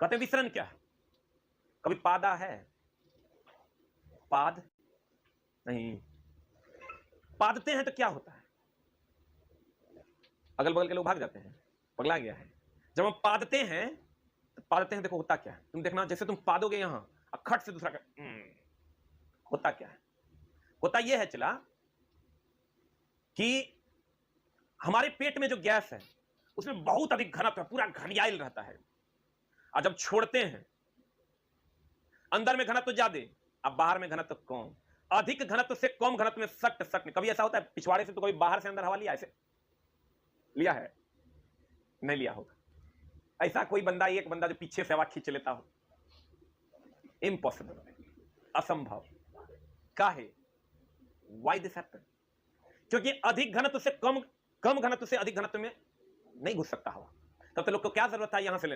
कहते विसरण क्या है? कभी पादा है? पाद नहीं। पादते हैं तो क्या होता है? अगल बगल के लोग भाग जाते हैं, पगला गया है। जब हम पादते हैं तो पादते हैं, देखो होता क्या है, तुम देखना, जैसे तुम पादोगे यहां खट से दूसरा होता क्या है? होता यह है चला कि हमारे पेट में जो गैस है उसमें बहुत अधिक घनत्व है, पूरा घनियाइल रहता है, और जब छोड़ते हैं अंदर में घनत्व ज्यादा, अब बाहर में घनत्व कम। अधिक घनत्व से कम घनत्व में सट सट, कभी ऐसा होता है पिछवाड़े से तो कभी बाहर से अंदर हवा लिया, ऐसे लिया है? नहीं लिया होगा। ऐसा कोई बंदा, एक बंदा जो पीछे से हवा खींच लेता हो, इम्पॉसिबल, असंभव। काहे? Why this happen? क्योंकि अधिक घनत्व से कम घनत्व से अधिक घनत्व में नहीं घुस सकता हवा। तब तो लोग को क्या जरूरत था यहां से लेने